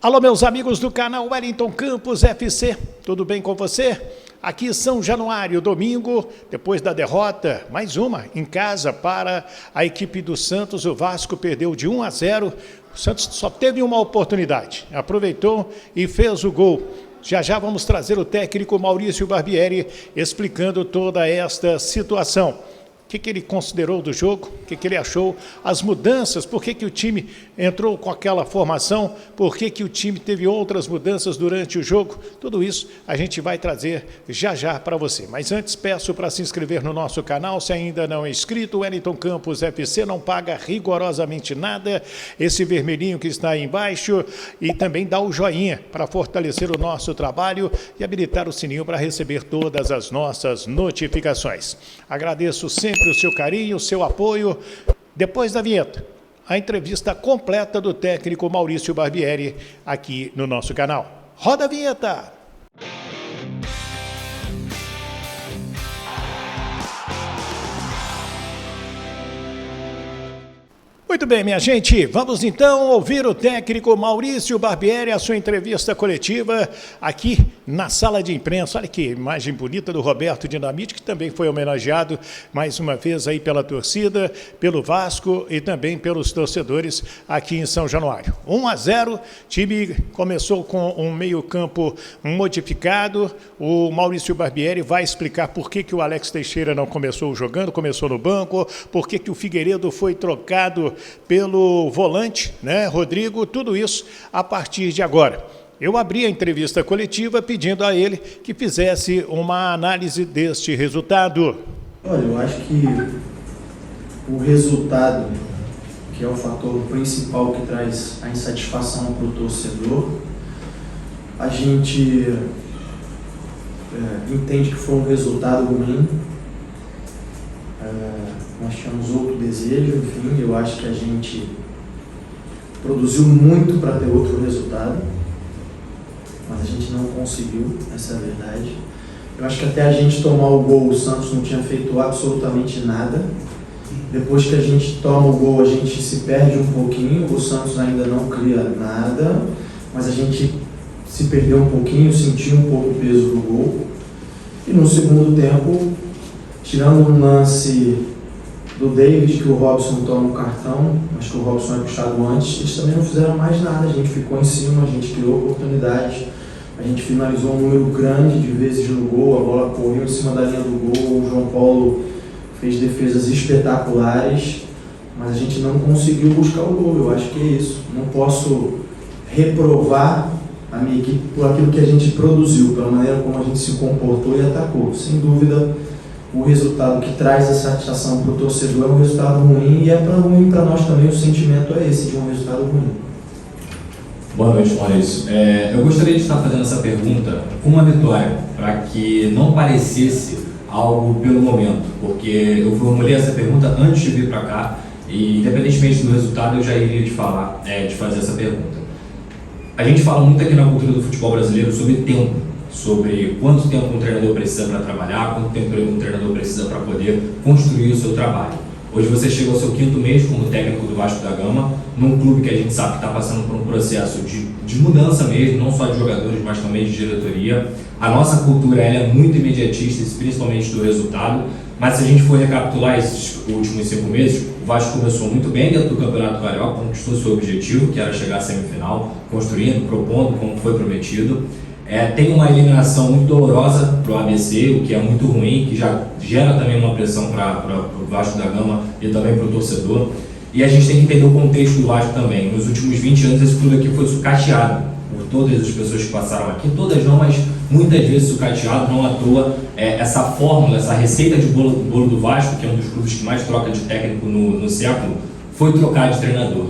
Alô, meus amigos do canal Wellington Campos FC, tudo bem com você? Aqui São Januário, domingo, depois da derrota, mais uma em casa para a equipe do Santos. O Vasco perdeu de 1-0, o Santos só teve uma oportunidade, aproveitou e fez o gol. Já já vamos trazer o técnico Maurício Barbieri explicando toda esta situação. O que ele considerou do jogo, o que ele achou, as mudanças, por que o time entrou com aquela formação, por que o time teve outras mudanças durante o jogo, tudo isso a gente vai trazer já já para você. Mas antes peço para se inscrever no nosso canal, se ainda não é inscrito, Wellington Campos FC não paga rigorosamente nada, esse vermelhinho que está aí embaixo, e também dá o joinha para fortalecer o nosso trabalho e habilitar o sininho para receber todas as nossas notificações. Agradeço sempre o seu carinho, o seu apoio. Depois da vinheta, a entrevista completa do técnico Maurício Barbieri aqui no nosso canal. Roda a vinheta! Muito bem, minha gente, vamos então ouvir o técnico Maurício Barbieri, a sua entrevista coletiva aqui na sala de imprensa. Olha que imagem bonita do Roberto Dinamite, que também foi homenageado mais uma vez aí pela torcida, pelo Vasco e também pelos torcedores aqui em São Januário. 1-0, time começou com um meio-campo modificado. O Maurício Barbieri vai explicar por que o Alex Teixeira não começou jogando, começou no banco, por que o Figueiredo foi trocado pelo volante, né, Rodrigo, tudo isso a partir de agora. Eu abri a entrevista coletiva pedindo a ele que fizesse uma análise deste resultado. Olha, eu acho que o resultado, que é o fator principal que traz a insatisfação para o torcedor, a gente entende que foi um resultado ruim. Nós tínhamos outro desejo, enfim, eu acho que a gente produziu muito para ter outro resultado, mas a gente não conseguiu, essa é a verdade. Eu acho que até a gente tomar o gol, o Santos não tinha feito absolutamente nada. Depois que a gente toma o gol, a gente se perde um pouquinho, o Santos ainda não cria nada, mas a gente se perdeu um pouquinho, sentiu um pouco o peso do gol. E no segundo tempo, tirando um lance do David, que o Robson toma o cartão, mas que o Robson é puxado antes, eles também não fizeram mais nada, a gente ficou em cima, a gente criou oportunidades, a gente finalizou um número grande de vezes no gol, a bola correu em cima da linha do gol, o João Paulo fez defesas espetaculares, mas a gente não conseguiu buscar o gol. Eu acho que é isso. Não posso reprovar a minha equipe por aquilo que a gente produziu, pela maneira como a gente se comportou e atacou. Sem dúvida, o resultado que traz a satisfação para o torcedor é um resultado ruim, e é ruim para nós também, o sentimento é esse, de um resultado ruim. Boa noite, Maurício. Eu gostaria de estar fazendo essa pergunta com uma vitória, para que não parecesse algo pelo momento, porque eu formulei essa pergunta antes de vir para cá, e independentemente do resultado eu já iria de fazer essa pergunta. A gente fala muito aqui na cultura do futebol brasileiro sobre tempo, sobre quanto tempo um treinador precisa para trabalhar, quanto tempo um treinador precisa para poder construir o seu trabalho. Hoje você chega ao seu 5º mês como técnico do Vasco da Gama, num clube que a gente sabe que está passando por um processo de mudança mesmo, não só de jogadores, mas também de diretoria. A nossa cultura ela é muito imediatista, principalmente do resultado, mas se a gente for recapitular esses últimos 5 meses, o Vasco começou muito bem dentro do Campeonato Carioca, conquistou seu objetivo, que era chegar à semifinal, construindo, propondo, como foi prometido. Tem uma eliminação muito dolorosa para o ABC, o que é muito ruim, que já gera também uma pressão para o Vasco da Gama e também para o torcedor. E a gente tem que entender o contexto do Vasco também. Nos últimos 20 anos esse clube aqui foi sucateado por todas as pessoas que passaram aqui, todas não, mas muitas vezes sucateado, não à toa. Essa fórmula, essa receita de bolo do Vasco, que é um dos clubes que mais troca de técnico no século, foi trocar de treinador.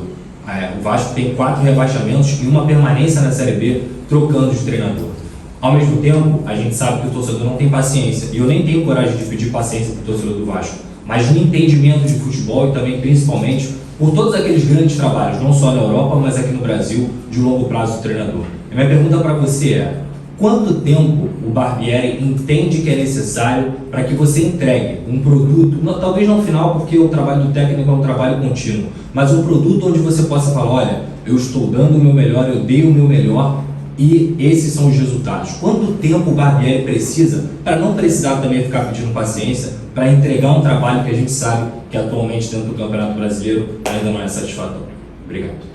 O Vasco tem 4 rebaixamentos e uma permanência na Série B trocando de treinador. Ao mesmo tempo, a gente sabe que o torcedor não tem paciência, e eu nem tenho coragem de pedir paciência para o torcedor do Vasco, mas no entendimento de futebol e também, principalmente, por todos aqueles grandes trabalhos, não só na Europa, mas aqui no Brasil, de longo prazo do treinador. A minha pergunta para você é: quanto tempo o Barbieri entende que é necessário para que você entregue um produto, talvez não final, porque o trabalho do técnico é um trabalho contínuo, mas um produto onde você possa falar, olha, eu estou dando o meu melhor, eu dei o meu melhor e esses são os resultados. Quanto tempo o Barbieri precisa para não precisar também ficar pedindo paciência, para entregar um trabalho que a gente sabe que atualmente dentro do Campeonato Brasileiro ainda não é satisfatório? Obrigado.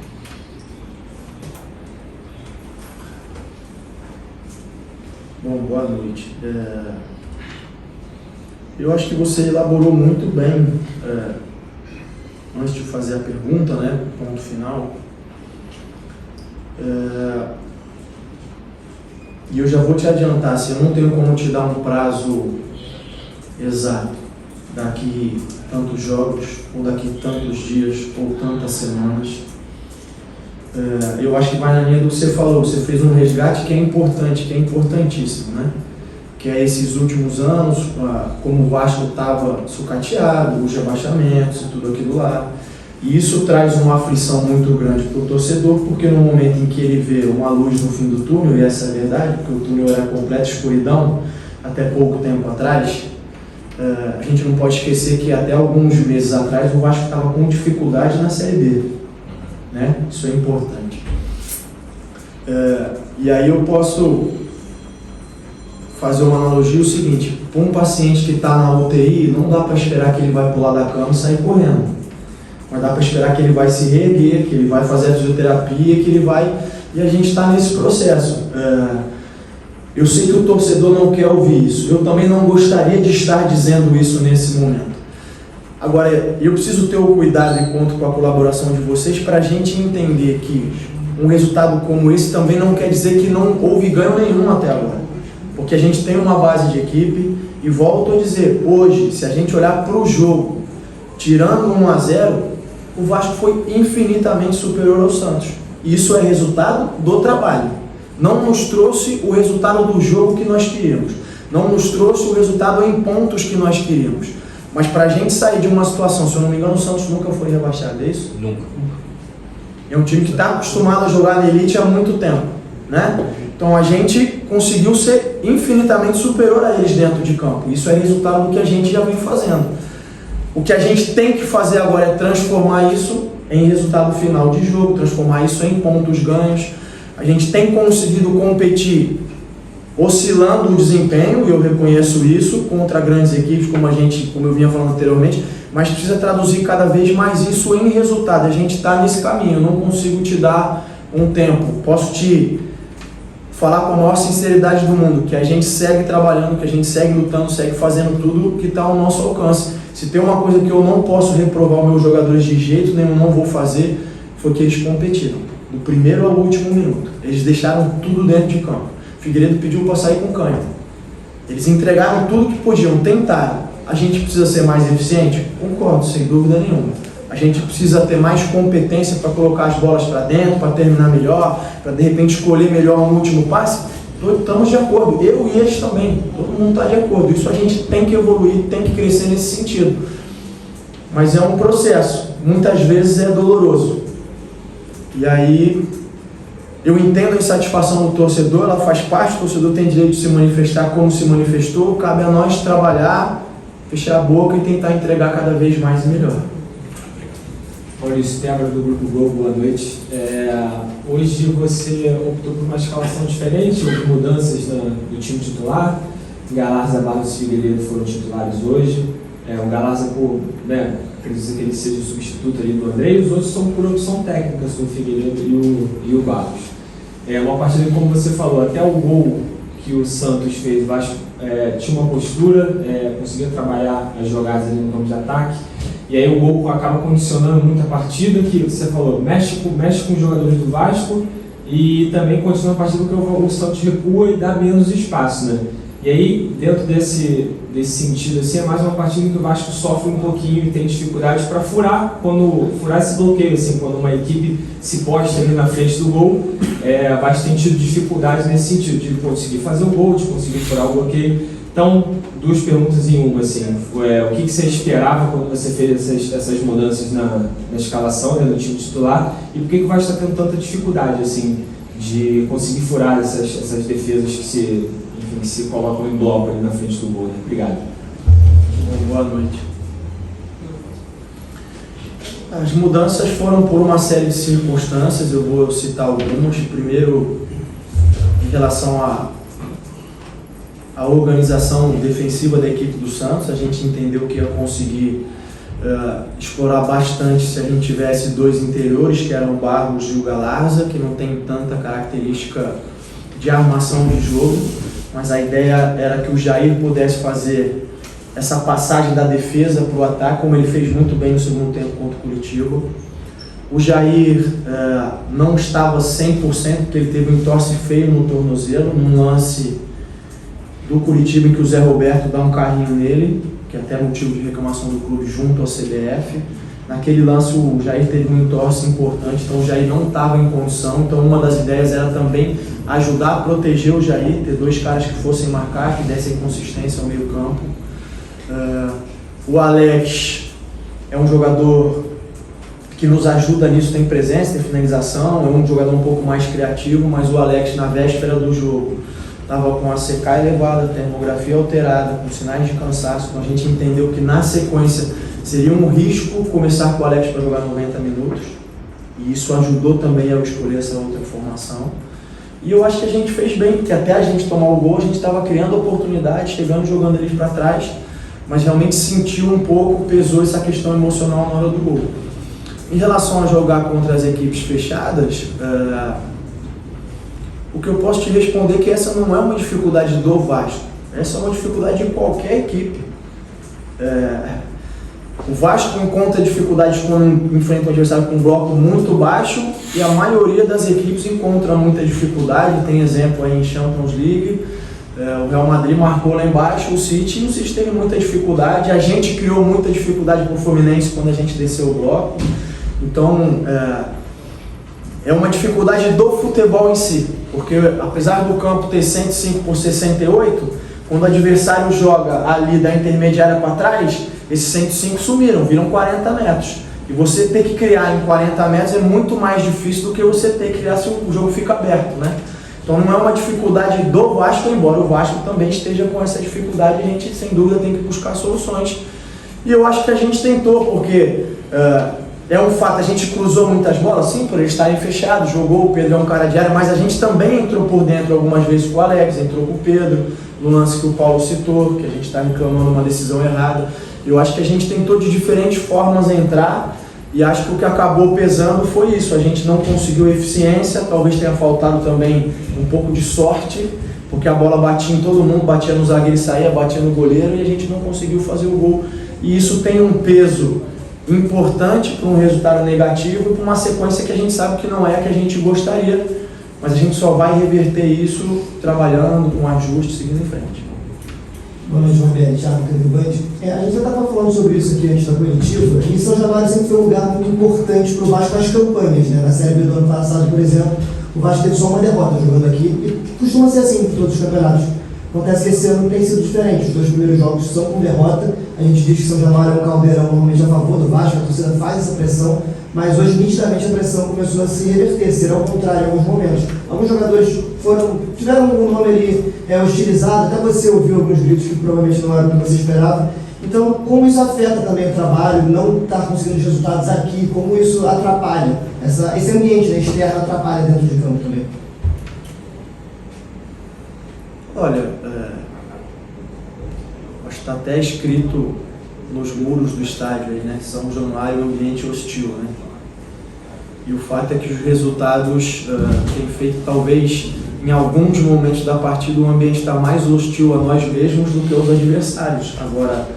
Bom, boa noite. Eu acho que você elaborou muito bem, antes de fazer a pergunta, né, ponto final. E eu já vou te adiantar, assim, eu não tenho como te dar um prazo exato, daqui tantos jogos, ou daqui tantos dias, ou tantas semanas. Eu acho que vai na linha do que você falou, você fez um resgate que é importante, que é importantíssimo, né? Que é esses últimos anos, como o Vasco estava sucateado, os rebaixamentos e tudo aquilo lá. E isso traz uma aflição muito grande para o torcedor, porque no momento em que ele vê uma luz no fim do túnel, e essa é a verdade, porque o túnel era completa escuridão até pouco tempo atrás, a gente não pode esquecer que até alguns meses atrás o Vasco estava com dificuldade na Série B, né? Isso é importante. E aí eu posso fazer uma analogia o seguinte: para um paciente que está na UTI, não dá para esperar que ele vai pular da cama e sair correndo, mas dá para esperar que ele vai se reerguer, que ele vai fazer a fisioterapia, que ele vai... E a gente está nesse processo. Eu sei que o torcedor não quer ouvir isso, eu também não gostaria de estar dizendo isso nesse momento. Agora, eu preciso ter o cuidado e conto com a colaboração de vocês para a gente entender que um resultado como esse também não quer dizer que não houve ganho nenhum até agora. Porque a gente tem uma base de equipe e volto a dizer, hoje, se a gente olhar para o jogo, tirando 1-0, o Vasco foi infinitamente superior ao Santos. Isso é resultado do trabalho. Não nos trouxe o resultado do jogo que nós queríamos. Não nos trouxe o resultado em pontos que nós queríamos. Mas para a gente sair de uma situação, se eu não me engano, o Santos nunca foi rebaixado, é isso? Nunca. É um time que está acostumado a jogar na elite há muito tempo, né? Então a gente conseguiu ser infinitamente superior a eles dentro de campo. Isso é resultado do que a gente já vem fazendo. O que a gente tem que fazer agora é transformar isso em resultado final de jogo, transformar isso em pontos ganhos. A gente tem conseguido competir oscilando o desempenho, e eu reconheço isso, contra grandes equipes, como eu vinha falando anteriormente, mas precisa traduzir cada vez mais isso em resultado. A gente está nesse caminho, eu não consigo te dar um tempo. Posso te falar com a maior sinceridade do mundo, que a gente segue trabalhando, que a gente segue lutando, segue fazendo tudo que está ao nosso alcance. Se tem uma coisa que eu não posso reprovar os meus jogadores de jeito nenhum, não vou fazer, foi que eles competiram, do primeiro ao último minuto. Eles deixaram tudo dentro de campo. Figueiredo pediu para sair com canha. Eles entregaram tudo que podiam, tentaram. A gente precisa ser mais eficiente? Concordo, sem dúvida nenhuma. A gente precisa ter mais competência para colocar as bolas para dentro, para terminar melhor, para de repente escolher melhor no último passe. Estamos de acordo, eu e eles também, todo mundo está de acordo. Isso a gente tem que evoluir, tem que crescer nesse sentido. Mas é um processo, muitas vezes é doloroso. E aí, eu entendo a insatisfação do torcedor, ela faz parte, o torcedor tem direito de se manifestar como se manifestou, cabe a nós trabalhar, fechar a boca e tentar entregar cada vez mais e melhor. Maurício Tebra, do Grupo Globo, boa noite. Hoje você optou por uma escalação diferente, houve mudanças do time titular. Galarza, Barros e Figueiredo foram titulares hoje. O Galarza, acredito que ele seja o substituto ali do André, e os outros são por opção técnica, o Figueiredo e o Barros. Uma partida que, como você falou, até o gol que o Santos fez, o Vasco tinha uma postura, conseguia trabalhar as jogadas ali no campo de ataque. E aí o gol acaba condicionando muito a partida, que você falou, mexe com os jogadores do Vasco e também condiciona a partida porque o Santos recua e dá menos espaço, né? E aí, dentro desse sentido, assim, é mais uma partida em que o Vasco sofre um pouquinho e tem dificuldades para furar esse bloqueio, assim, quando uma equipe se posta ali na frente do gol, o Vasco tem tido dificuldades nesse sentido, de conseguir fazer o gol, de conseguir furar o bloqueio. Então, duas perguntas em uma, assim, o que você esperava quando você fez essas mudanças na escalação, né, no time titular, e por que o Vasco está tendo tanta dificuldade, assim, de conseguir furar essas defesas que se colocam em bloco ali na frente do gol, né? Obrigado. Boa noite. As mudanças foram por uma série de circunstâncias, eu vou citar algumas. Primeiro, em relação à organização defensiva da equipe do Santos, a gente entendeu que ia conseguir explorar bastante se a gente tivesse dois interiores, que eram o Barros e o Galarza, que não tem tanta característica de armação de jogo, mas a ideia era que o Jair pudesse fazer essa passagem da defesa para o ataque, como ele fez muito bem no segundo tempo contra o Curitiba. O Jair não estava 100%, porque ele teve um entorse feio no tornozelo, num lance do Curitiba em que o Zé Roberto dá um carrinho nele, que é até motivo de reclamação do clube junto ao CBF. Naquele lance o Jair teve um entorse importante, então o Jair não estava em condição, então uma das ideias era também ajudar a proteger o Jair, ter dois caras que fossem marcar, que dessem consistência ao meio campo. O Alex é um jogador que nos ajuda nisso, tem presença, tem finalização, é um jogador um pouco mais criativo, mas o Alex na véspera do jogo estava com a CK elevada, termografia alterada, com sinais de cansaço, então a gente entendeu que na sequência seria um risco começar com o Alex para jogar 90 minutos, e isso ajudou também a eu escolher essa outra formação. E eu acho que a gente fez bem, porque até a gente tomar o gol, a gente estava criando oportunidades, chegando e jogando eles para trás, mas realmente sentiu um pouco, pesou essa questão emocional na hora do gol. Em relação a jogar contra as equipes fechadas, o que eu posso te responder é que essa não é uma dificuldade do Vasco, essa é uma dificuldade de qualquer equipe. O Vasco encontra dificuldades quando enfrenta o adversário com um bloco muito baixo e a maioria das equipes encontra muita dificuldade, tem exemplo aí em Champions League, o Real Madrid marcou lá embaixo, o City teve muita dificuldade, a gente criou muita dificuldade para o Fluminense quando a gente desceu o bloco, então é uma dificuldade do futebol em si, porque apesar do campo ter 105 por 68, quando o adversário joga ali da intermediária para trás, esses 105 sumiram, viram 40 metros. E você ter que criar em 40 metros é muito mais difícil do que você ter que criar se o jogo fica aberto, né? Então não é uma dificuldade do Vasco, embora o Vasco também esteja com essa dificuldade, a gente sem dúvida tem que buscar soluções. E eu acho que a gente tentou, porque é um fato, a gente cruzou muitas bolas, sim, por eles estarem fechados, jogou, o Pedro é um cara de área, mas a gente também entrou por dentro algumas vezes com o Alex, entrou com o Pedro, no lance que o Paulo citou, que a gente está reclamando uma decisão errada. Eu acho que a gente tentou de diferentes formas entrar e acho que o que acabou pesando foi isso. A gente não conseguiu eficiência, talvez tenha faltado também um pouco de sorte, porque a bola batia em todo mundo, batia no zagueiro e saía, batia no goleiro e a gente não conseguiu fazer o gol. E isso tem um peso importante para um resultado negativo e para uma sequência que a gente sabe que não é a que a gente gostaria, mas a gente só vai reverter isso trabalhando, com ajuste, seguindo em frente. Boa noite, Roberto, Thiago, TV Band. A gente já estava falando sobre isso aqui antes da coletiva, e São Januário sempre foi um lugar muito importante para o Vasco nas campanhas, né? Na Série B do ano passado, por exemplo, o Vasco teve só uma derrota jogando aqui, e costuma ser assim em todos os campeonatos. Acontece que esse ano tem sido diferente, os dois primeiros jogos são com derrota, a gente diz que São Januário é um caldeirão normalmente a favor do Vasco, a torcida faz essa pressão, mas hoje nitidamente a pressão começou a se reverter, ser ao contrário em alguns momentos. Alguns jogadores tiveram um nome ali hostilizado, até você ouviu alguns gritos que provavelmente não era o que você esperava. Então, como isso afeta também o trabalho, não estar conseguindo os resultados aqui, como isso atrapalha, esse ambiente, né, externo atrapalha dentro de campo também? Olha, acho que está até escrito nos muros do estádio aí, né? São Januário é um ambiente hostil, né? E o fato é que os resultados têm feito, talvez, em alguns momentos da partida, o ambiente está mais hostil a nós mesmos do que aos adversários. Agora,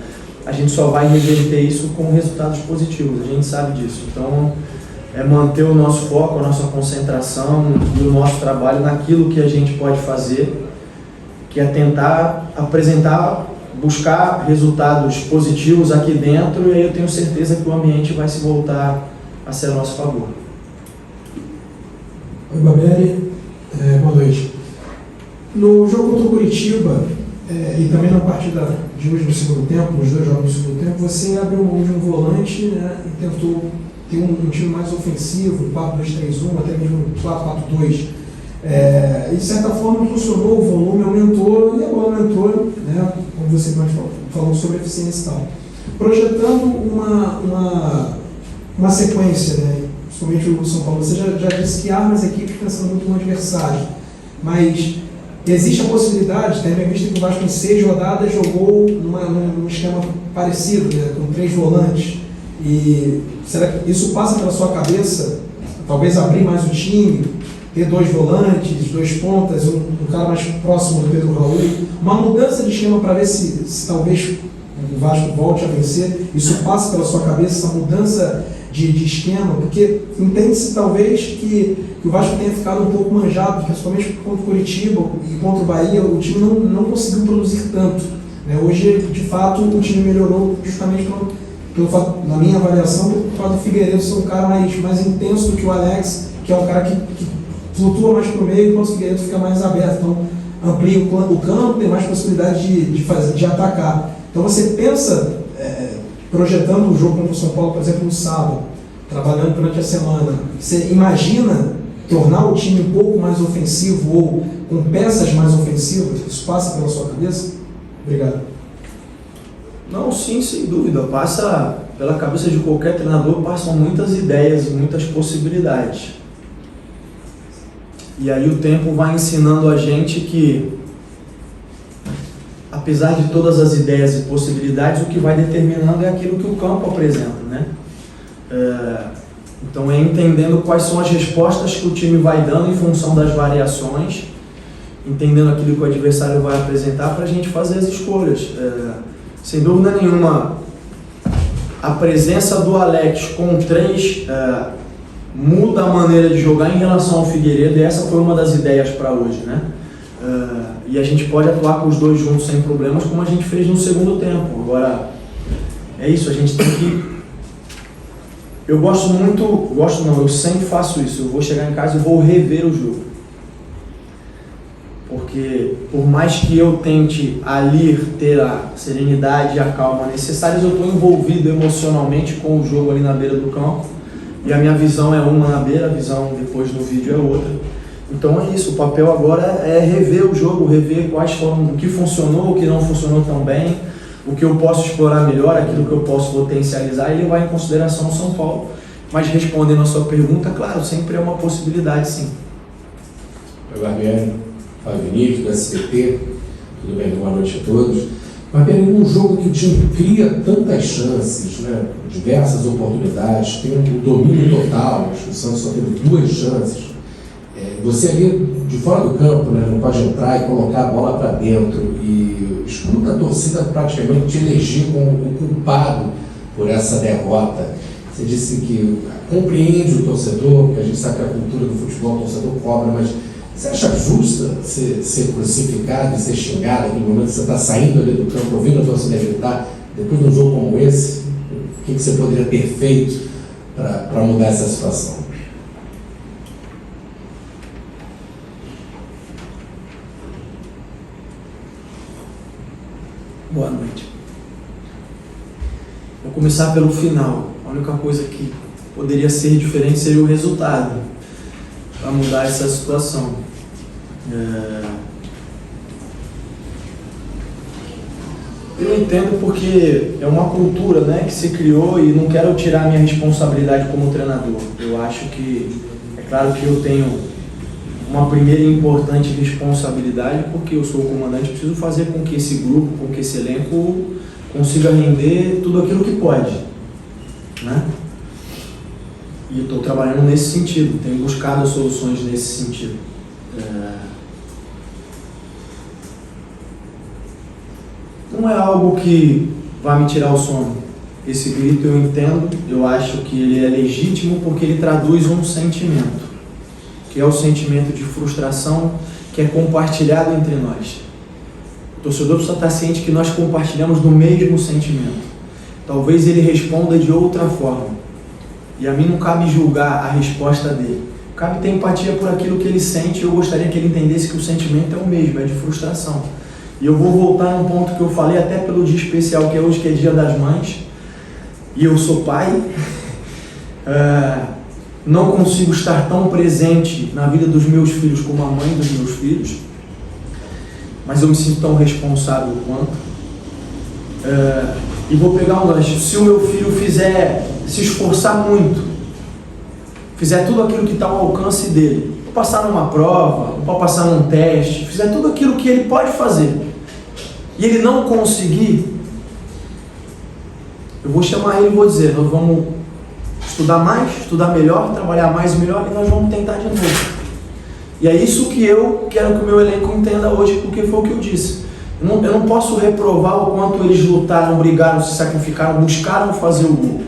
a gente só vai reverter isso com resultados positivos, a gente sabe disso. Então, é manter o nosso foco, a nossa concentração e o nosso trabalho naquilo que a gente pode fazer, que é tentar apresentar, buscar resultados positivos aqui dentro, e aí eu tenho certeza que o ambiente vai se voltar a ser a nosso favor. Oi, Babelli, boa noite. No jogo contra o Curitiba, e também na partida de hoje no segundo tempo, nos dois jogos no segundo tempo, você abriu mão de um volante, né, e tentou ter um time mais ofensivo, 4-2-3-1, até mesmo 4-4-2. E de certa forma funcionou, o volume aumentou e a bola aumentou, né, como você mais falou sobre eficiência e tal. Projetando uma uma sequência, né? Principalmente o São Paulo. Você já disse que arma as equipes pensando muito no adversário, mas existe a possibilidade, tendo em vista que o Vasco em 6 rodadas jogou num esquema parecido, né? Com 3 volantes, e será que isso passa pela sua cabeça? Talvez abrir mais o time, ter 2 volantes, 2 pontas, um cara mais próximo do Pedro Raul, uma mudança de esquema para ver se talvez o Vasco volte a vencer. Isso passa pela sua cabeça, essa mudança de esquema, porque entende-se talvez que o Vasco tenha ficado um pouco manjado, principalmente contra o Curitiba e contra o Bahia, o time não conseguiu produzir tanto, né? Hoje, de fato, o time melhorou justamente pelo fato, na minha avaliação, pelo fato do Figueiredo ser um cara mais intenso do que o Alex, que é um cara que flutua mais para o meio, enquanto o Figueiredo fica mais aberto. Então, amplia o campo, tem mais possibilidade de atacar. Então, você pensa, projetando o jogo contra o São Paulo, por exemplo, no sábado, trabalhando durante a semana, você imagina tornar o time um pouco mais ofensivo ou com peças mais ofensivas? Isso passa pela sua cabeça? Obrigado. Não, sim, sem dúvida. Passa pela cabeça de qualquer treinador, passam muitas ideias e muitas possibilidades. E aí o tempo vai ensinando a gente que, apesar de todas as ideias e possibilidades, o que vai determinando é aquilo que o campo apresenta, né? Então é entendendo quais são as respostas que o time vai dando em função das variações, entendendo aquilo que o adversário vai apresentar para a gente fazer as escolhas. Sem dúvida nenhuma, a presença do Alex com 3 muda a maneira de jogar em relação ao Figueiredo, e essa foi uma das ideias para hoje, né? E a gente pode atuar com os 2 juntos sem problemas, como a gente fez no segundo tempo. Agora, é isso, a gente tem que... Eu sempre faço isso. Eu vou chegar em casa e vou rever o jogo. Porque, por mais que eu tente ali ter a serenidade e a calma necessárias, eu estou envolvido emocionalmente com o jogo ali na beira do campo. E a minha visão é uma na beira, a visão depois no vídeo é outra. Então é isso, o papel agora é rever o jogo, rever quais foram, o que funcionou, o que não funcionou tão bem, o que eu posso explorar melhor, aquilo que eu posso potencializar e levar em consideração o São Paulo. Mas respondendo a sua pergunta, claro, sempre é uma possibilidade, sim. Oi, Barbieri, Fábio Vinícius, do SBT, tudo bem? Boa noite a todos. Barbieri, num jogo que o time cria tantas chances, né? Diversas oportunidades, tem um domínio total, acho que o Santos só teve 2 chances. Você ali de fora do campo, né, não pode entrar e colocar a bola para dentro e escuta a torcida praticamente te eleger como o culpado por essa derrota. Você disse que compreende o torcedor, porque a gente sabe que a cultura do futebol, o torcedor cobra, mas você acha justa ser crucificado e ser xingado naquele momento que você está saindo ali do campo, ouvindo a torcida gritar, depois de um jogo como esse? O que você poderia ter feito para mudar essa situação? Boa noite. Vou começar pelo final. A única coisa que poderia ser diferente seria o resultado para mudar essa situação. Eu entendo porque é uma cultura, né, que se criou e não quero tirar a minha responsabilidade como treinador. Eu acho que, é claro que eu tenho uma primeira e importante responsabilidade, porque eu sou o comandante, preciso fazer com que esse grupo, com que esse elenco consiga render tudo aquilo que pode, né? E estou trabalhando nesse sentido, tenho buscado soluções nesse sentido. Não é algo que vai me tirar o sono. Esse grito eu entendo, eu acho que ele é legítimo porque ele traduz um sentimento, que é o sentimento de frustração que é compartilhado entre nós. O torcedor precisa estar ciente que nós compartilhamos do mesmo sentimento. Talvez ele responda de outra forma. E a mim não cabe julgar a resposta dele. Cabe ter empatia por aquilo que ele sente e eu gostaria que ele entendesse que o sentimento é o mesmo, é de frustração. E eu vou voltar num ponto que eu falei até pelo dia especial que é hoje, que é Dia das Mães. E eu sou pai. Não consigo estar tão presente na vida dos meus filhos como a mãe dos meus filhos, mas eu me sinto tão responsável quanto. E vou pegar um gancho. Se o meu filho fizer se esforçar muito, fizer tudo aquilo que está ao alcance dele, para passar numa prova, para passar num teste, fizer tudo aquilo que ele pode fazer, e ele não conseguir, eu vou chamar ele e vou dizer, nós vamos estudar mais, estudar melhor, trabalhar mais e melhor, e nós vamos tentar de novo. E é isso que eu quero que o meu elenco entenda hoje, porque foi o que eu disse. Eu não posso reprovar o quanto eles lutaram, brigaram, se sacrificaram, buscaram fazer o gol.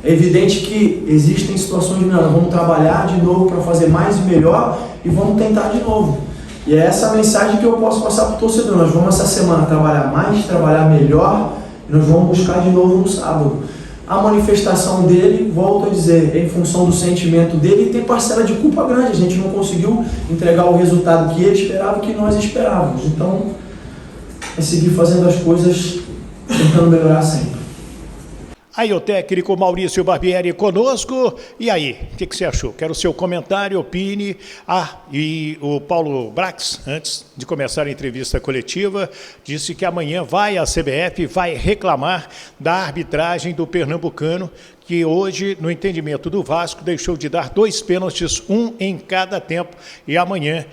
É evidente que existem situações de melhor. Nós vamos trabalhar de novo para fazer mais e melhor e vamos tentar de novo. E é essa a mensagem que eu posso passar para o torcedor. Nós vamos essa semana trabalhar mais, trabalhar melhor e nós vamos buscar de novo no sábado. A manifestação dele, volto a dizer, é em função do sentimento dele e tem parcela de culpa grande. A gente não conseguiu entregar o resultado que ele esperava, que nós esperávamos. Então, é seguir fazendo as coisas, tentando melhorar sempre. Aí o técnico Maurício Barbieri conosco. E aí, o que você achou? Quero o seu comentário, opine. E o Paulo Brax, antes de começar a entrevista coletiva, disse que amanhã vai à CBF, vai reclamar da arbitragem do pernambucano, que hoje, no entendimento do Vasco, deixou de dar 2 pênaltis, um em cada tempo. E amanhã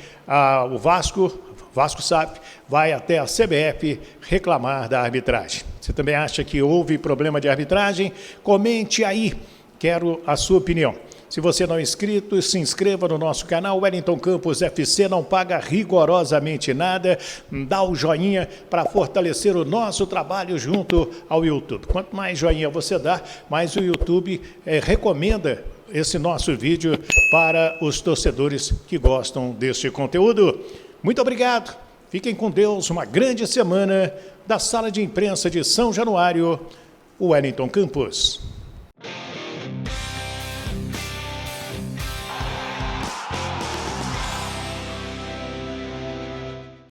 o Vasco sabe, vai até a CBF reclamar da arbitragem. Você também acha que houve problema de arbitragem? Comente aí, quero a sua opinião. Se você não é inscrito, se inscreva no nosso canal. Wellington Campos FC não paga rigorosamente nada. Dá o joinha para fortalecer o nosso trabalho junto ao YouTube. Quanto mais joinha você dá, mais o YouTube recomenda esse nosso vídeo para os torcedores que gostam deste conteúdo. Muito obrigado. Fiquem com Deus. Uma grande semana da Sala de Imprensa de São Januário, Wellington Campos.